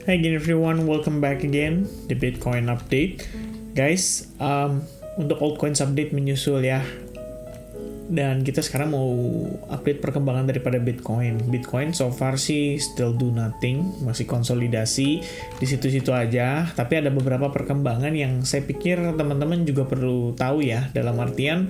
Hi again everyone, welcome back again di Bitcoin Update. Guys, untuk altcoins update menyusul ya. Dan kita sekarang mau update perkembangan daripada Bitcoin. Bitcoin so far sih still do nothing, masih konsolidasi di situ-situ aja. Tapi ada beberapa perkembangan yang saya pikir teman-teman juga perlu tahu ya. Dalam artian,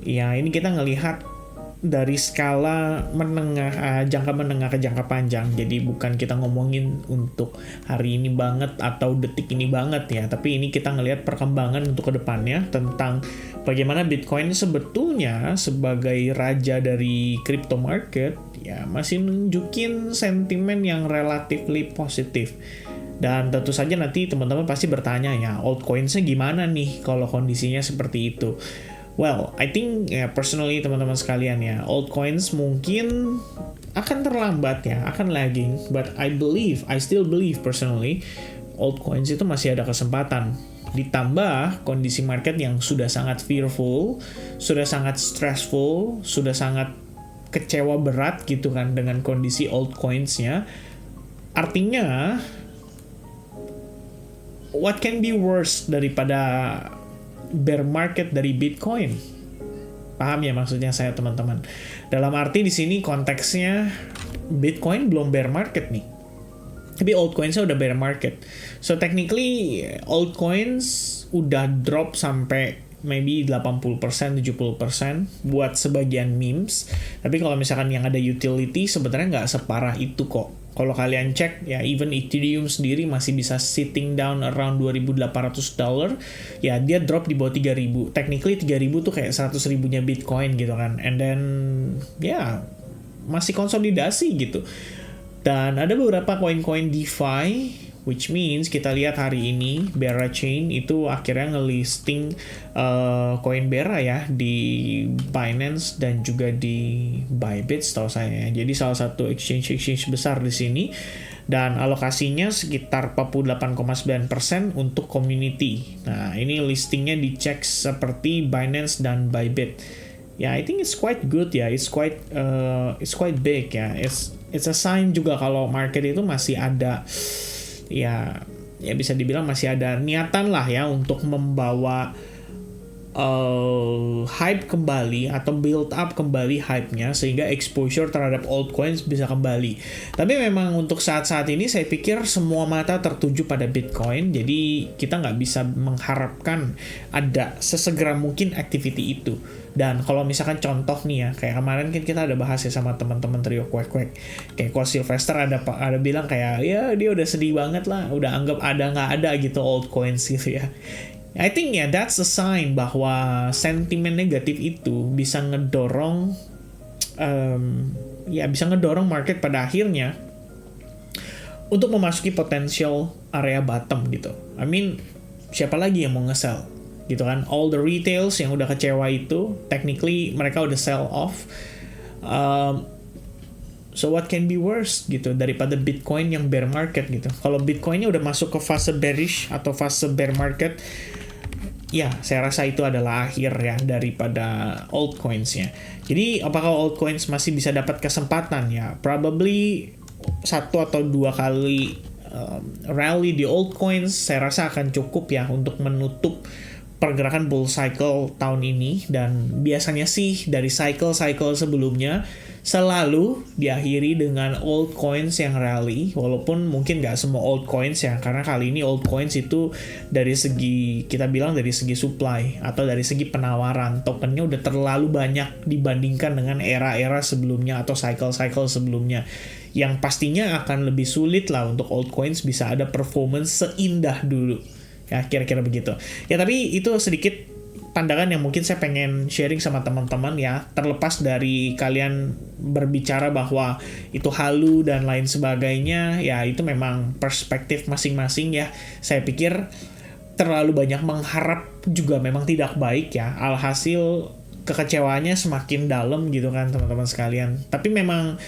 ya ini kita ngelihat dari skala menengah, jangka menengah ke jangka panjang. Jadi bukan kita ngomongin untuk hari ini banget atau detik ini banget ya, tapi ini kita ngelihat perkembangan untuk kedepannya tentang bagaimana Bitcoin sebetulnya sebagai raja dari crypto market ya masih nunjukin sentimen yang relatively positif. Dan tentu saja nanti teman-teman pasti bertanya ya, altcoins-nya gimana nih kalau kondisinya seperti itu. Well, I think personally teman-teman sekalian ya, altcoins mungkin akan terlambat ya, akan lagging, but I still believe personally, altcoins itu masih ada kesempatan. Ditambah kondisi market yang sudah sangat fearful, sudah sangat stressful, sudah sangat kecewa berat gitu kan dengan kondisi altcoins-nya. Artinya, what can be worse daripada bear market dari Bitcoin? Paham ya maksudnya saya teman-teman? Dalam arti di sini konteksnya Bitcoin belum bear market nih, tapi altcoins-nya udah bear market. So technically altcoins udah drop sampai maybe 80%, 70% buat sebagian memes. Tapi kalau misalkan yang ada utility sebenarnya nggak separah itu kok. Kalau kalian cek ya, even Ethereum sendiri masih bisa sitting down around $2.800. Ya dia drop di bawah 3.000. Technically 3.000 tuh kayak 100 ribunya Bitcoin gitu kan. And then ya masih konsolidasi gitu. Dan ada beberapa koin-koin DeFi, which means kita lihat hari ini Bera Chain itu akhirnya ngelisting koin Bera ya di Binance dan juga di Bybit setahu saya. Jadi salah satu exchange besar di sini, dan alokasinya sekitar 48,9% untuk community. Nah, ini listingnya dicek seperti Binance dan Bybit. Ya, I think it's quite good ya. It's quite big ya. It's a sign juga kalau market itu masih ada ya bisa dibilang masih ada niatan lah ya untuk membawa hype kembali atau build up kembali hype-nya sehingga exposure terhadap altcoins bisa kembali. Tapi memang untuk saat-saat ini saya pikir semua mata tertuju pada Bitcoin, jadi kita nggak bisa mengharapkan ada sesegera mungkin activity itu. Dan kalau misalkan contoh nih ya, kayak kemarin kan kita ada bahas ya sama teman-teman trio Quack, kayak Ko Sylvester ada bilang kayak ya dia udah sedih banget lah, udah anggap ada nggak ada gitu altcoins gitu ya. I think ya that's a sign bahwa sentimen negatif itu bisa ngedorong market pada akhirnya untuk memasuki potential area bottom gitu. I mean, siapa lagi yang mau nge-sell gitu kan? All the retails yang udah kecewa itu technically mereka udah sell off. So what can be worse gitu daripada Bitcoin yang bear market gitu. Kalau Bitcoinnya udah masuk ke fase bearish atau fase bear market, ya saya rasa itu adalah akhir ya daripada altcoins-nya. Jadi apakah altcoins masih bisa dapat kesempatan ya? Probably 1 atau 2 kali rally di altcoins saya rasa akan cukup ya untuk menutup pergerakan bull cycle tahun ini. Dan biasanya sih dari cycle-cycle sebelumnya selalu diakhiri dengan altcoins yang rally, walaupun mungkin nggak semua altcoins ya, karena kali ini altcoins itu dari segi, kita bilang dari segi supply atau dari segi penawaran, tokennya udah terlalu banyak dibandingkan dengan era-era sebelumnya atau cycle-cycle sebelumnya, yang pastinya akan lebih sulit lah untuk altcoins bisa ada performance seindah dulu. Ya kira-kira begitu. Ya tapi itu sedikit pandangan yang mungkin saya pengen sharing sama teman-teman ya. Terlepas dari kalian berbicara bahwa itu halu dan lain sebagainya, ya itu memang perspektif masing-masing ya. Saya pikir terlalu banyak mengharap juga memang tidak baik ya. Alhasil kekecewaannya semakin dalam gitu kan teman-teman sekalian. Tapi memang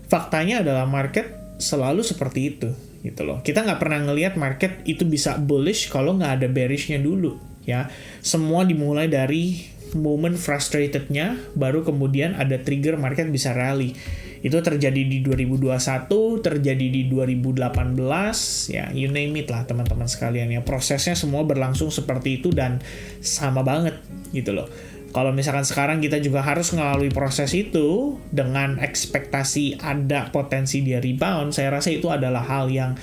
faktanya adalah market selalu seperti itu gitu loh. Kita nggak pernah ngelihat market itu bisa bullish kalau nggak ada bearishnya dulu ya. Semua dimulai dari momen frustratednya, baru kemudian ada trigger market bisa rally. Itu terjadi di 2021, terjadi di 2018, ya you name it lah teman-teman sekalian ya. Prosesnya semua berlangsung seperti itu dan sama banget gitu loh. Kalau misalkan sekarang kita juga harus melalui proses itu dengan ekspektasi ada potensi dia rebound, saya rasa itu adalah hal yang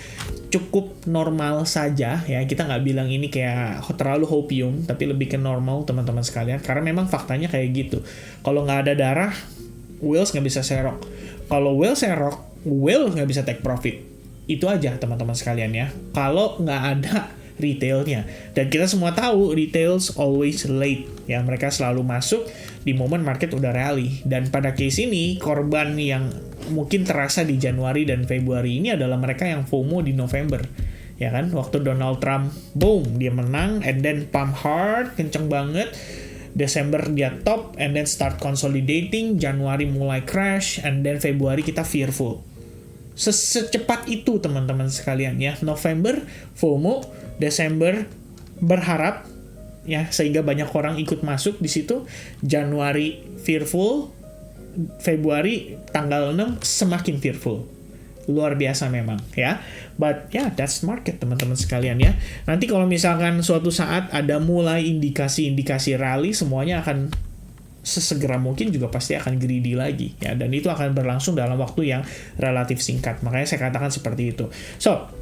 cukup normal saja ya. Kita nggak bilang ini kayak terlalu hopium, tapi lebih ke normal teman-teman sekalian. Karena memang faktanya kayak gitu. Kalau nggak ada darah, whales nggak bisa serok. Kalau whales serok, whales nggak bisa take profit. Itu aja teman-teman sekalian ya. Kalau nggak ada retailnya. Dan kita semua tahu retails always late. Ya, mereka selalu masuk di momen market udah rally. Dan pada case ini, korban yang mungkin terasa di Januari dan Februari ini adalah mereka yang FOMO di November. Ya kan, waktu Donald Trump, boom, dia menang, and then pump hard, kenceng banget. Desember dia top, and then start consolidating, Januari mulai crash, and then Februari kita fearful. Secepat itu teman-teman sekalian ya. November FOMO, Desember berharap ya sehingga banyak orang ikut masuk di situ. Januari fearful, Februari tanggal 6 semakin fearful. Luar biasa memang ya. But yeah, that's market teman-teman sekalian ya. Nanti kalau misalkan suatu saat ada mulai indikasi-indikasi rally, semuanya akan sesegera mungkin juga pasti akan greedy lagi ya, dan itu akan berlangsung dalam waktu yang relatif singkat. Makanya saya katakan seperti itu. So,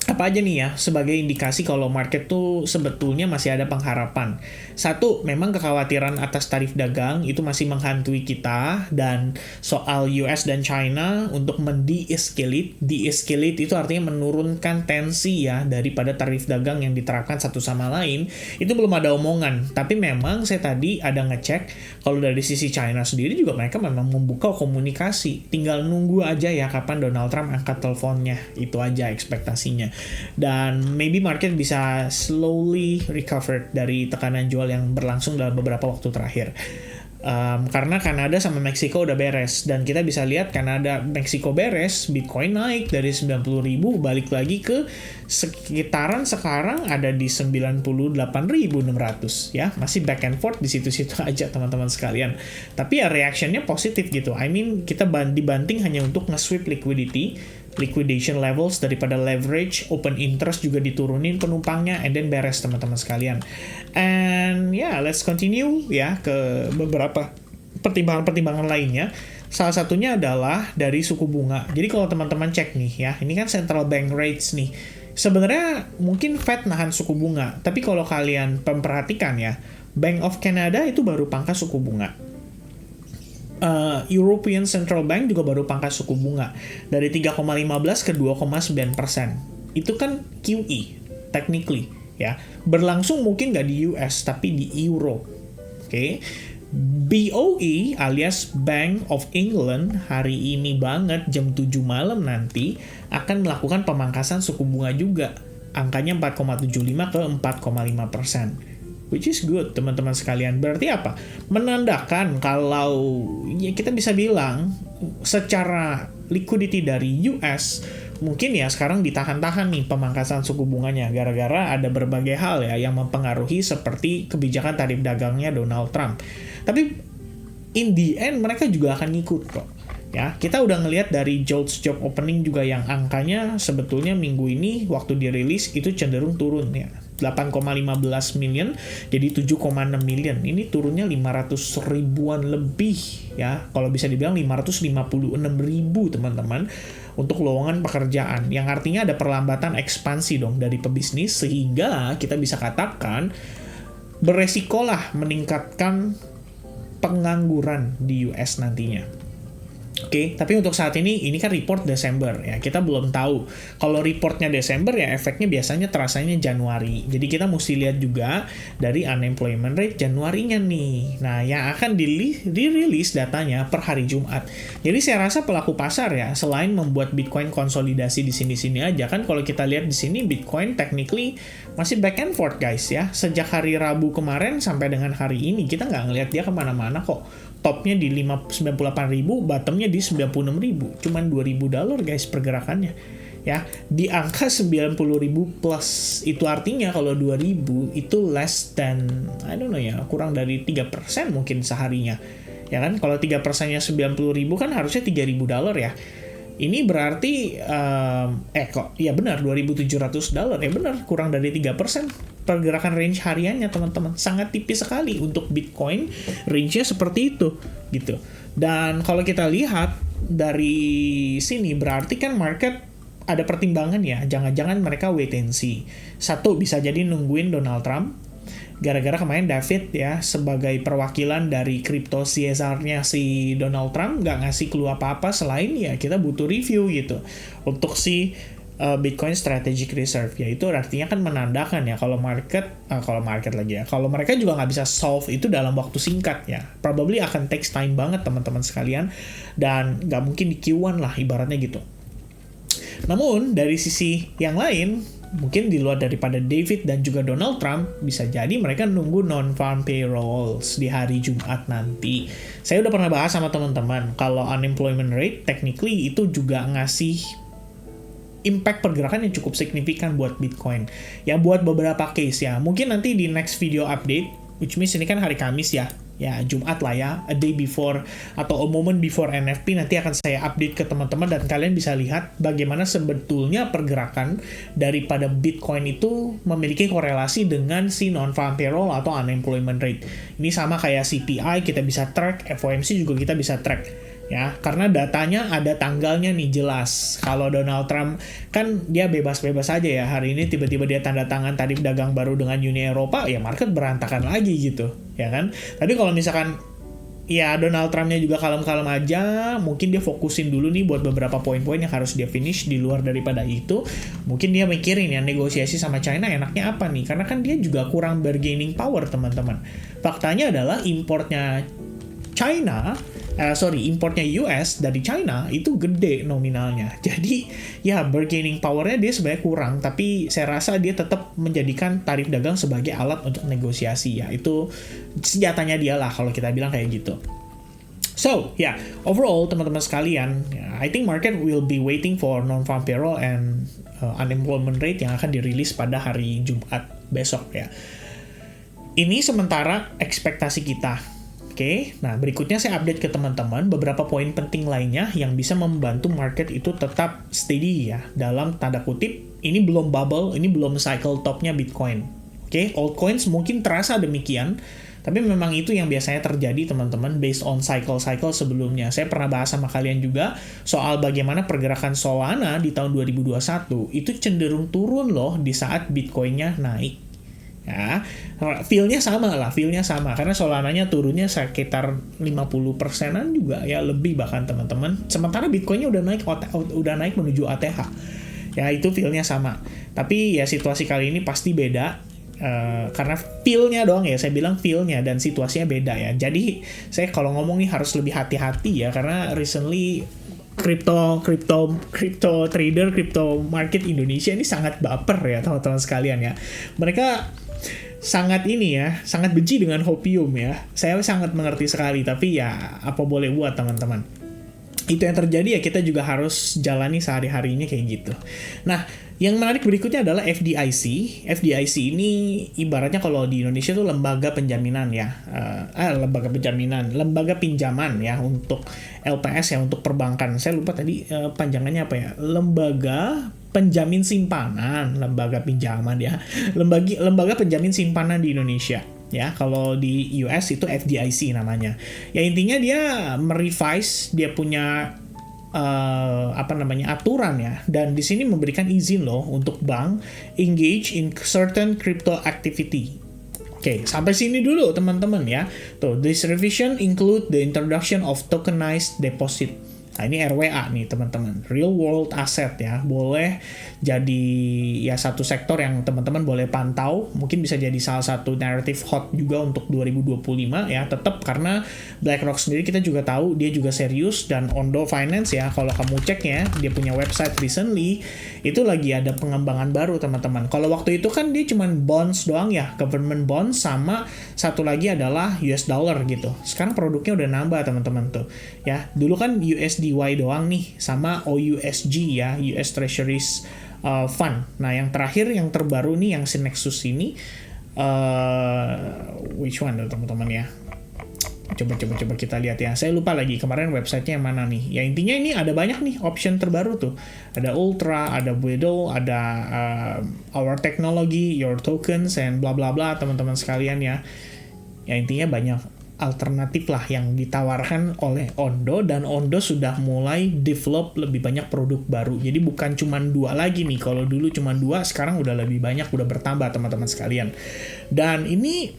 apa aja nih ya sebagai indikasi kalau market tuh sebetulnya masih ada pengharapan. Satu, memang kekhawatiran atas tarif dagang itu masih menghantui kita, dan soal US dan China untuk de-escalate itu artinya menurunkan tensi ya daripada tarif dagang yang diterapkan satu sama lain, itu belum ada omongan. Tapi memang saya tadi ada ngecek kalau dari sisi China sendiri juga mereka memang membuka komunikasi, tinggal nunggu aja ya kapan Donald Trump angkat teleponnya, itu aja ekspektasinya. Dan maybe market bisa slowly recover dari tekanan jual yang berlangsung dalam beberapa waktu terakhir. Karena Kanada sama Meksiko udah beres, dan kita bisa lihat Kanada Meksiko beres, Bitcoin naik dari 90.000 balik lagi ke sekitaran sekarang ada di 98.600 ya, masih back and forth di situ-situ aja teman-teman sekalian. Tapi ya reactionnya positif gitu. I mean kita dibanting hanya untuk nge-sweep liquidation levels daripada leverage, open interest juga diturunin penumpangnya, and then beres teman-teman sekalian. And yeah, let's continue ya ke beberapa pertimbangan-pertimbangan lainnya. Salah satunya adalah dari suku bunga. Jadi kalau teman-teman cek nih ya, ini kan central bank rates nih. Sebenarnya mungkin Fed nahan suku bunga, tapi kalau kalian memperhatikan ya, Bank of Canada itu baru pangkas suku bunga. European Central Bank juga baru pangkas suku bunga dari 3,15 ke 2,9%. Itu kan QE, technically ya. Berlangsung mungkin nggak di US, tapi di Euro. Oke. BOE alias Bank of England hari ini banget jam 7 malam nanti akan melakukan pemangkasan suku bunga juga. Angkanya 4,75 ke 4,5%. Which is good teman-teman sekalian. Berarti apa? Menandakan kalau ya kita bisa bilang secara liquidity dari US mungkin ya sekarang ditahan-tahan nih pemangkasan suku bunganya gara-gara ada berbagai hal ya yang mempengaruhi seperti kebijakan tarif dagangnya Donald Trump. Tapi in the end mereka juga akan ngikut kok. Ya, kita udah ngelihat dari JOLTS job opening juga yang angkanya sebetulnya minggu ini waktu dirilis itu cenderung turun ya. 8,15 million jadi 7,6 million. Ini turunnya 500 ribuan lebih ya. Kalau bisa dibilang 556 ribu teman-teman untuk lowongan pekerjaan. Yang artinya ada perlambatan ekspansi dong dari pebisnis, sehingga kita bisa katakan beresikolah meningkatkan pengangguran di US nantinya. Oke, tapi untuk saat ini kan report Desember ya, kita belum tahu. Kalau reportnya Desember ya efeknya biasanya terasanya Januari. Jadi kita mesti lihat juga dari unemployment rate Januarinya nih. Nah, yang akan dirilis datanya per hari Jumat. Jadi saya rasa pelaku pasar ya, selain membuat Bitcoin konsolidasi di sini-sini aja, kan kalau kita lihat di sini Bitcoin technically masih back and forth guys ya. Sejak hari Rabu kemarin sampai dengan hari ini kita nggak ngelihat dia kemana-mana kok. Topnya di 98.000, bottomnya di 96.000. Cuman $2.000 guys pergerakannya. Ya, di angka 90.000 plus. Itu artinya kalau 2.000 itu less than, I don't know ya, kurang dari 3% mungkin seharinya. Ya kan, kalau 3%-nya 90.000 kan harusnya $3.000 ya. Ini berarti, ya benar, $2.700. Ya benar, kurang dari 3%. Pergerakan range hariannya, teman-teman. Sangat tipis sekali untuk Bitcoin, range-nya seperti itu, gitu. Dan kalau kita lihat dari sini, berarti kan market ada pertimbangan ya. Jangan-jangan mereka wait and see. Satu, bisa jadi nungguin Donald Trump. Gara-gara kemarin David ya sebagai perwakilan dari crypto CSR-nya si Donald Trump nggak ngasih clue apa-apa selain ya kita butuh review gitu untuk si Bitcoin Strategic Reserve, yaitu artinya kan menandakan ya kalau market lagi ya, kalau mereka juga nggak bisa solve itu dalam waktu singkat ya, probably akan takes time banget teman-teman sekalian, dan nggak mungkin di Q1 lah ibaratnya gitu. Namun dari sisi yang lain, mungkin di luar daripada David dan juga Donald Trump, bisa jadi mereka nunggu non-farm payrolls di hari Jumat nanti. Saya udah pernah bahas sama teman-teman, kalau unemployment rate technically itu juga ngasih impact pergerakan yang cukup signifikan buat Bitcoin. Ya buat beberapa case ya. Mungkin nanti di next video update, which means ini kan hari Kamis ya. Ya Jumat lah ya, a day before atau a moment before NFP, nanti akan saya update ke teman-teman dan kalian bisa lihat bagaimana sebetulnya pergerakan daripada Bitcoin itu memiliki korelasi dengan si non-farm payroll atau unemployment rate. Ini sama kayak CPI kita bisa track, FOMC juga kita bisa track. Ya, karena datanya ada tanggalnya nih jelas. Kalau Donald Trump kan dia bebas-bebas aja ya. Hari ini tiba-tiba dia tanda tangan tarif dagang baru dengan Uni Eropa, ya market berantakan lagi gitu, ya kan? Tapi kalau misalkan ya Donald Trump-nya juga kalem-kalem aja, mungkin dia fokusin dulu nih buat beberapa poin-poin yang harus dia finish. Di luar daripada itu, mungkin dia mikirin ya negosiasi sama China enaknya apa nih, karena kan dia juga kurang bargaining power teman-teman. Faktanya adalah importnya importnya US dari China itu gede nominalnya. Jadi ya bargaining power-nya dia sebenarnya kurang, tapi saya rasa dia tetap menjadikan tarif dagang sebagai alat untuk negosiasi ya. Itu senjatanya dia lah kalau kita bilang kayak gitu. So, overall teman-teman sekalian, I think market will be waiting for non-farm payroll and unemployment rate yang akan dirilis pada hari Jumat besok ya. Ini sementara ekspektasi kita. Oke, nah berikutnya saya update ke teman-teman beberapa poin penting lainnya yang bisa membantu market itu tetap steady ya. Dalam tanda kutip, ini belum bubble, ini belum cycle topnya Bitcoin. Oke, altcoins mungkin terasa demikian, tapi memang itu yang biasanya terjadi teman-teman based on cycle-cycle sebelumnya. Saya pernah bahas sama kalian juga soal bagaimana pergerakan Solana di tahun 2021 itu cenderung turun loh di saat Bitcoin-nya naik. Ya, feel-nya sama karena Solananya turunnya sekitar 50%-an juga ya, lebih bahkan teman-teman. Sementara Bitcoin-nya udah naik menuju ATH. Ya itu feel-nya sama. Tapi ya situasi kali ini pasti beda. Karena feel-nya doang ya, saya bilang feel-nya dan situasinya beda ya. Jadi saya kalau ngomong nih harus lebih hati-hati ya, karena recently crypto trader, crypto market Indonesia ini sangat baper ya teman-teman sekalian ya. Mereka sangat benci dengan hopium ya. Saya sangat mengerti sekali, tapi ya apa boleh buat teman-teman. Itu yang terjadi ya, kita juga harus jalani sehari-harinya kayak gitu. Nah, yang menarik berikutnya adalah FDIC. FDIC ini ibaratnya kalau di Indonesia tuh lembaga penjaminan ya. Lembaga pinjaman ya untuk LPS ya, untuk perbankan. Saya lupa tadi panjangannya apa ya. Lembaga penjamin simpanan, lembaga pinjaman ya. Lembaga penjamin simpanan di Indonesia. Ya, kalau di US itu FDIC namanya. Ya intinya dia merevise, dia punya aturan ya, dan di sini memberikan izin loh untuk bank engage in certain crypto activity. Oke, sampai sini dulu teman-teman ya. Tuh, this revision include the introduction of tokenized deposit. Nah, ini RWA nih teman-teman, real world asset ya, boleh jadi ya satu sektor yang teman-teman boleh pantau, mungkin bisa jadi salah satu narrative hot juga untuk 2025 ya, tetap karena BlackRock sendiri kita juga tahu dia juga serius, dan Ondo Finance ya, kalau kamu cek ya, dia punya website recently, itu lagi ada pengembangan baru teman-teman. Kalau waktu itu kan dia cuma bonds doang ya, government bonds, sama satu lagi adalah US dollar gitu. Sekarang produknya udah nambah teman-teman tuh ya, dulu kan USDY doang nih, sama OUSG ya, US Treasuries Fund. Nah yang terakhir, yang terbaru nih, yang si Nexus ini, which one tuh teman-teman ya, Coba kita lihat ya. Saya lupa lagi kemarin websitenya yang mana nih. Ya intinya ini ada banyak nih option terbaru tuh. Ada Ultra, ada Widow, ada Our Technology, Your Tokens, and bla bla bla teman-teman sekalian ya. Ya intinya banyak alternatif lah yang ditawarkan oleh Ondo, dan Ondo sudah mulai develop lebih banyak produk baru. Jadi bukan cuma 2 lagi nih. Kalau dulu cuma 2, sekarang udah lebih banyak, udah bertambah teman-teman sekalian. Dan ini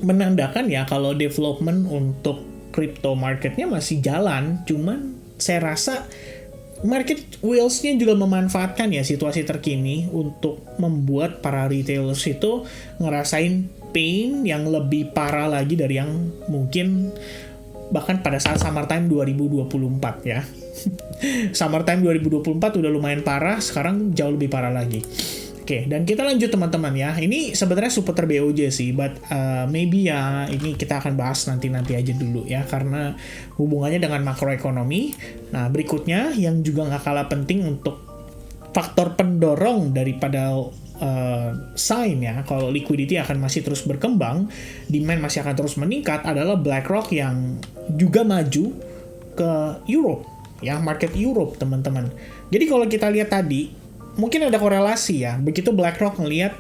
menandakan ya kalau development untuk crypto marketnya masih jalan, cuman saya rasa market wheels-nya juga memanfaatkan ya situasi terkini untuk membuat para retailers itu ngerasain pain yang lebih parah lagi dari yang mungkin bahkan pada saat summertime 2024 ya. Summertime 2024 udah lumayan parah, sekarang jauh lebih parah lagi. Oke, dan kita lanjut teman-teman ya. Ini sebenarnya seputar BOJ sih, but maybe ya ini kita akan bahas nanti aja dulu ya, karena hubungannya dengan makroekonomi. Nah, berikutnya yang juga nggak kalah penting untuk faktor pendorong daripada sign ya, kalau liquidity akan masih terus berkembang, demand masih akan terus meningkat, adalah BlackRock yang juga maju ke Europe ya, market Europe teman-teman. Jadi kalau kita lihat tadi, mungkin ada korelasi ya, begitu BlackRock ngelihat,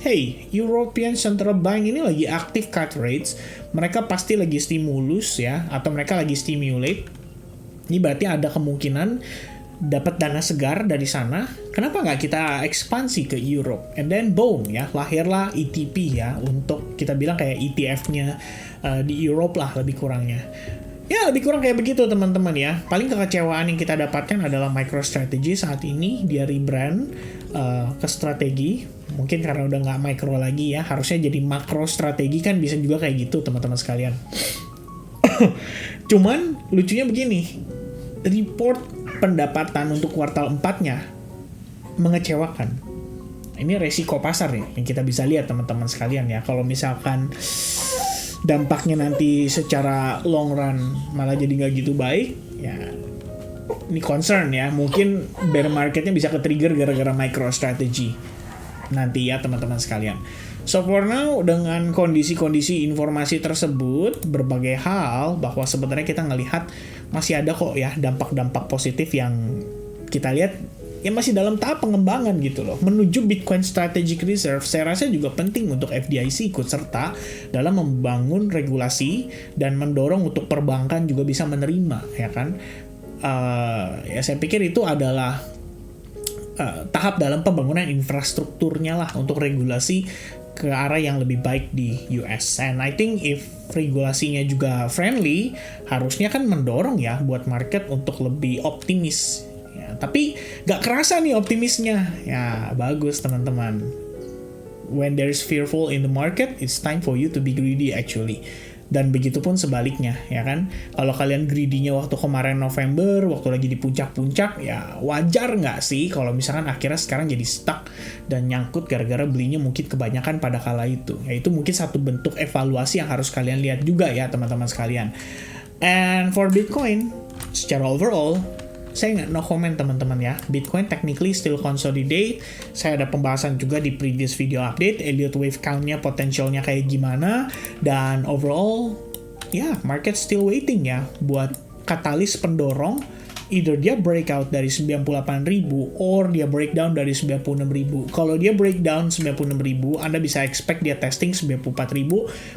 hey, European Central Bank ini lagi aktif cut rates, mereka pasti lagi stimulus ya, atau mereka lagi stimulate, ini berarti ada kemungkinan dapat dana segar dari sana, kenapa nggak kita ekspansi ke Europe? And then boom ya, lahirlah ETP ya, untuk kita bilang kayak ETF-nya di Europe lah lebih kurangnya. Ya, lebih kurang kayak begitu teman-teman ya. Paling kekecewaan yang kita dapatkan adalah MicroStrategy saat ini. Dia rebrand ke strategi. Mungkin karena udah nggak micro lagi ya. Harusnya jadi MacroStrategy, kan bisa juga kayak gitu teman-teman sekalian. Cuman lucunya begini. Report pendapatan untuk kuartal 4-nya mengecewakan. Ini resiko pasar nih yang kita bisa lihat teman-teman sekalian ya. Kalau misalkan dampaknya nanti secara long run malah jadi nggak gitu baik, ya ini concern ya, mungkin bear marketnya bisa ke-trigger gara-gara MicroStrategy nanti ya teman-teman sekalian. So for now, dengan kondisi-kondisi informasi tersebut, berbagai hal, bahwa sebenarnya kita ngelihat masih ada kok ya dampak-dampak positif yang kita lihat ya masih dalam tahap pengembangan gitu loh. Menuju Bitcoin Strategic Reserve, saya rasa juga penting untuk FDIC ikut serta dalam membangun regulasi dan mendorong untuk perbankan juga bisa menerima, ya kan? Ya saya pikir itu adalah tahap dalam pembangunan infrastrukturnya lah untuk regulasi ke arah yang lebih baik di US. And I think if regulasinya juga friendly, harusnya kan mendorong ya buat market untuk lebih optimis. Ya, tapi gak kerasa nih optimisnya. Ya, bagus teman-teman. When there is fearful in the market, it's time for you to be greedy actually. Dan begitu pun sebaliknya, ya kan? Kalau kalian greedy-nya waktu kemarin November, waktu lagi di puncak-puncak, ya wajar nggak sih kalau misalkan akhirnya sekarang jadi stuck dan nyangkut gara-gara belinya mungkin kebanyakan pada kala itu. Ya itu mungkin satu bentuk evaluasi yang harus kalian lihat juga ya teman-teman sekalian. And for Bitcoin, secara overall, saya nggak no comment teman-teman ya. Bitcoin technically still consolidate. Saya ada pembahasan juga di previous video update. Elliott Wave count-nya potensialnya kayak gimana. Dan overall, ya market still waiting ya buat katalis pendorong. Either dia breakout dari 98.000 or dia breakdown dari 96.000. Kalau dia breakdown 96.000, Anda bisa expect dia testing 94.000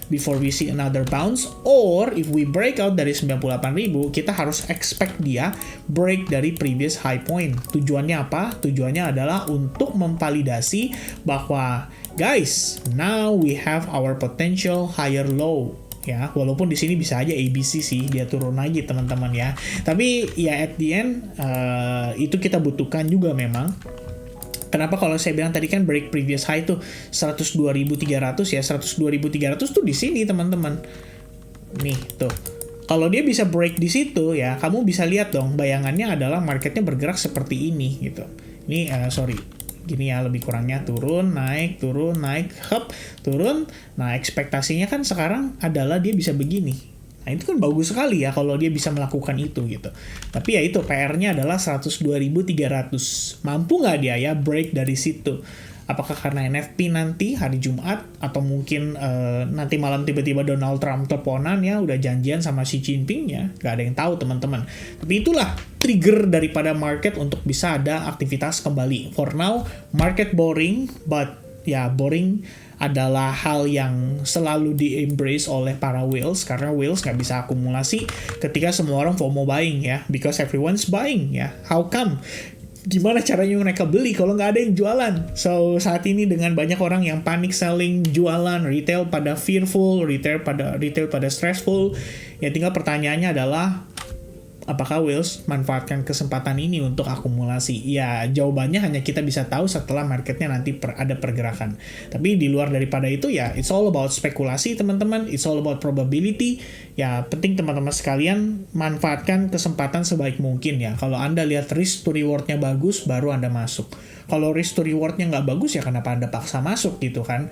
before we see another bounce. Or if we break out dari 98.000, kita harus expect dia break dari previous high point. Tujuannya apa? Tujuannya adalah untuk memvalidasi bahwa guys, now we have our potential higher low. Ya, walaupun di sini bisa aja ABC sih, dia turun lagi teman-teman ya. Tapi ya at the end, itu kita butuhkan juga memang. Kenapa kalau saya bilang tadi kan break previous high tuh 102.300 ya, 102.300 tuh di sini teman-teman. Nih tuh. Kalau dia bisa break di situ ya, kamu bisa lihat dong bayangannya adalah marketnya bergerak seperti ini gitu. Ini gini ya lebih kurangnya, turun, naik, hop, turun. Nah, ekspektasinya kan sekarang adalah dia bisa begini. Nah, itu kan bagus sekali ya kalau dia bisa melakukan itu gitu. Tapi ya itu PR-nya adalah 102.300. Mampu nggak dia ya break dari situ? Apakah karena NFP nanti hari Jumat, atau mungkin nanti malam tiba-tiba Donald Trump teleponan ya, udah janjian sama Xi Jinping ya, gak ada yang tahu teman-teman. Tapi itulah trigger daripada market untuk bisa ada aktivitas kembali. For now, market boring, but ya boring adalah hal yang selalu di-embrace oleh para whales, karena whales nggak bisa akumulasi ketika semua orang FOMO buying ya, because everyone's buying ya. How come? Gimana caranya mereka beli kalau nggak ada yang jualan? So, saat ini dengan banyak orang yang panic selling, jualan, retail pada fearful, retail pada stressful, ya tinggal pertanyaannya adalah, apakah whales manfaatkan kesempatan ini untuk akumulasi? Ya, jawabannya hanya kita bisa tahu setelah marketnya nanti ada pergerakan. Tapi di luar daripada itu ya, it's all about spekulasi teman-teman, it's all about probability. Ya, penting teman-teman sekalian manfaatkan kesempatan sebaik mungkin ya. Kalau Anda lihat risk to reward-nya bagus, baru Anda masuk. Kalau risk to reward-nya nggak bagus, ya kenapa Anda paksa masuk gitu kan?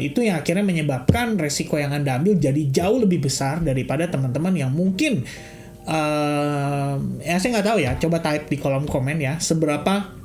Itu yang akhirnya menyebabkan resiko yang Anda ambil jadi jauh lebih besar daripada teman-teman yang mungkin ya saya nggak tahu ya, coba type di kolom komen ya, seberapa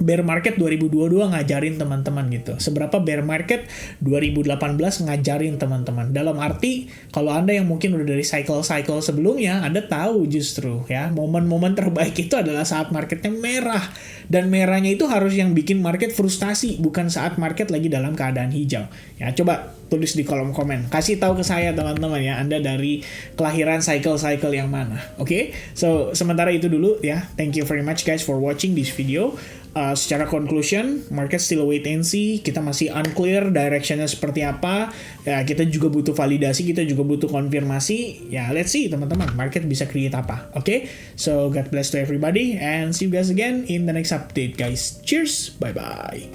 bear market 2022 ngajarin teman-teman gitu, seberapa bear market 2018 ngajarin teman-teman. Dalam arti, kalau Anda yang mungkin udah dari cycle-cycle sebelumnya, Anda tahu justru ya, momen-momen terbaik itu adalah saat marketnya merah, dan merahnya itu harus yang bikin market frustasi, bukan saat market lagi dalam keadaan hijau ya. Coba tulis di kolom komen, kasih tahu ke saya teman-teman ya, Anda dari kelahiran cycle-cycle yang mana. Oke? So, sementara itu dulu ya. Thank you very much guys for watching this video. Secara conclusion, market still wait and see. Kita masih unclear directionnya seperti apa. Ya, kita juga butuh validasi, kita juga butuh konfirmasi. Ya, let's see teman-teman, market bisa create apa. Oke? So, God bless to everybody and see you guys again in the next update guys. Cheers, bye-bye.